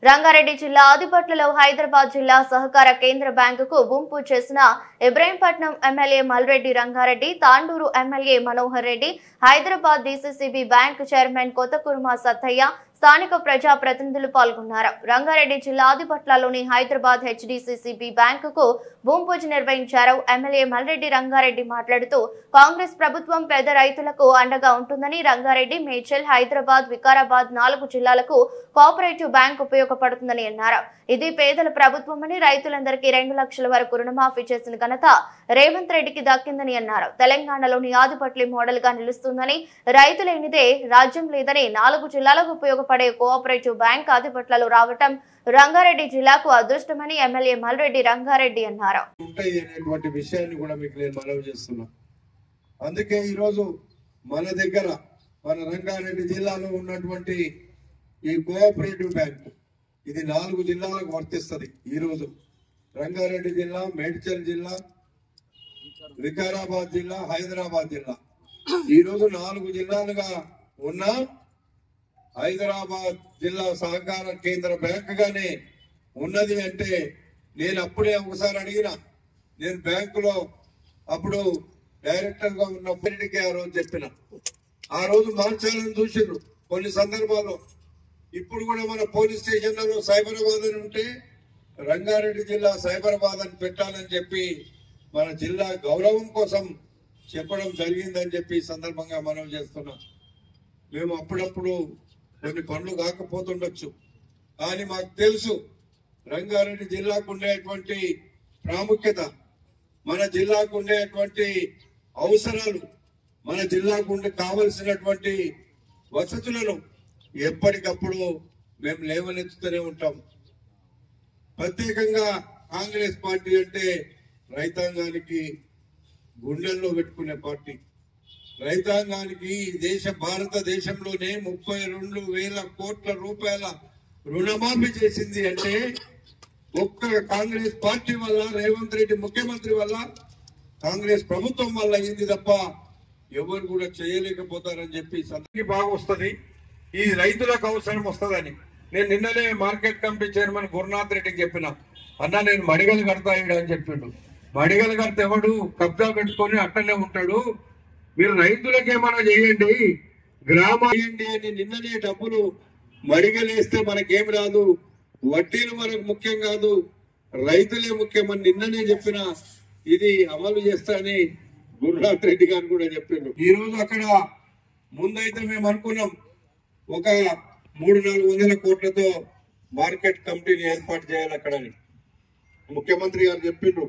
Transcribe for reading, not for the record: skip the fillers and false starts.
రంగారెడ్డి జిల్లా ఆదిపట్లలో హైదరాబాద్ జిల్లా సహకార కేంద్ర బ్యాంకుకు గుంపు చేసిన Ibrahimpatnam MLA Malreddy Rangareddy, Tandur MLA Manohar Reddy, Hyderabad DCCB bank chairman Kothakurma Sattaiah, స్థానిక ప్రజా ప్రతినిధులు పాల్గొన్నారు. రంగారెడ్డి జిల్లా ఆదిపట్లలోని హైదరాబాద్ హెచ్డీసీసీబీ బ్యాంకుకు భూమి పూజ నిర్వహించారు. ఎమ్మెల్యే మల్రెడ్డి రంగారెడ్డి మాట్లాడుతూ కాంగ్రెస్ ప్రభుత్వం పేద రైతులకు అండగా ఉంటుందని, రంగారెడ్డి, మేడ్చల్, హైదరాబాద్, వికారాబాద్ 4 జిల్లాలకు కోఆపరేటివ్ బ్యాంక్ ఉపయోగపడుతుందని అన్నారు. ఇది పేదల ప్రభుత్వమని, రైతులందరికీ 2 లక్షల వరకు రుణమాఫీ చేసిన ఘనత రేవంత్ రెడ్డికి దక్కిందని అన్నారు. తెలంగాణలోని ఆదిపట్లి మోడల్ గా నిలుస్తుందని, రైతు లేనిదే రాజ్యం లేదని, 4 జిల్లాలకు ఉపయోగపడే కోఆపరేటివ్ బ్యాంక్ ఆదిపట్లలో రావటం రంగారెడ్డి జిల్లాకు అదృష్టమని ఎమ్మెల్యే మల్రెడ్డి రంగారెడ్డి అన్నారు. అందుకే ఈరోజు మన దగ్గర మన రంగారెడ్డి జిల్లాలో ఉన్నటువంటి ఈ కోఆపరేటివ్ బ్యాంక్ ఇది 4 జిల్లాలకు వర్తిస్తుంది. ఈరోజు రంగారెడ్డి జిల్లా, మేడ్చల్ జిల్లా, వికారాబాద్ జిల్లా, హైదరాబాద్ జిల్లా ఈరోజు 4 జిల్లాలుగా ఉన్న హైదరాబాద్ జిల్లా సహకార కేంద్ర బ్యాంక్ గానే ఉన్నది అంటే నేను అప్పుడే ఒకసారి అడిగిన, నేను బ్యాంకులో అప్పుడు డైరెక్టర్ గా ఉన్నప్పటికీ ఆ రోజు చెప్పిన, ఆ రోజు మార్చాలని చూసిర్రు కొన్ని సందర్భాల్లో. ఇప్పుడు కూడా మన పోలీస్ స్టేషన్లలో సైబరాబాద్ అని ఉంటే రంగారెడ్డి జిల్లా సైబరాబాద్ అని పెట్టాలని చెప్పి మన జిల్లా గౌరవం కోసం చెప్పడం జరిగిందని చెప్పి సందర్భంగా మనం చేస్తున్నాం. మేము అప్పుడప్పుడు కొన్ని పనులు కాకపోతుండొచ్చు, కానీ మాకు తెలుసు రంగారెడ్డి జిల్లాకు ఉండేటువంటి ప్రాముఖ్యత, మన జిల్లాకు ఉండేటువంటి అవసరాలు, మన జిల్లాకు కావలసినటువంటి వసతులను ఎప్పటికప్పుడు మేము లేవనెత్తుతూనే ఉంటాం. ప్రత్యేకంగా కాంగ్రెస్ పార్టీ అంటే రైతాంగానికి గుండెల్లో పెట్టుకునే పార్టీ. రైతాంగానికి భారతదేశంలోనే 32,000 కోట్ల రూపాయల రుణమాఫీ చేసింది అంటే ఒక్క కాంగ్రెస్ పార్టీ వల్ల, రేవంత్ రెడ్డి ముఖ్యమంత్రి వల్ల, కాంగ్రెస్ ప్రభుత్వం వల్ల అయింది తప్ప ఎవరు కూడా చేయలేకపోతారని చెప్పి అందరికీ బాగా వస్తుంది. ఈ రైతులకు అవసరం వస్తుందని నేను నిన్ననే మార్కెట్ కమిటీ చైర్మన్ గురునాథ్ రెడ్డికి చెప్పిన, అన్న నేను మడిగలు కడతా అని చెప్పిండు. మడిగలు కడితే ఎవడు కబ్జా పెట్టుకొని అట్టనే ఉంటాడు, మీరు రైతులకు ఏమైనా చేయండి, చేయండి అని నిన్ననే డబ్బులు మడిగలేస్తే మనకేం రాదు, వడ్డీలు మనకు ముఖ్యం కాదు, రైతులే ముఖ్యమని నిన్ననే చెప్పిన, ఇది అమలు చేస్తానని గురునాథ్ రెడ్డి గారు కూడా చెప్పిండు. ఈ రోజు అక్కడ ముందైతే మేము అనుకున్నాం ఒక 300-400 కోట్లతో మార్కెట్ కమిటీని ఏర్పాటు చేయాలి అక్కడని. ముఖ్యమంత్రి గారు చెప్పిండ్రు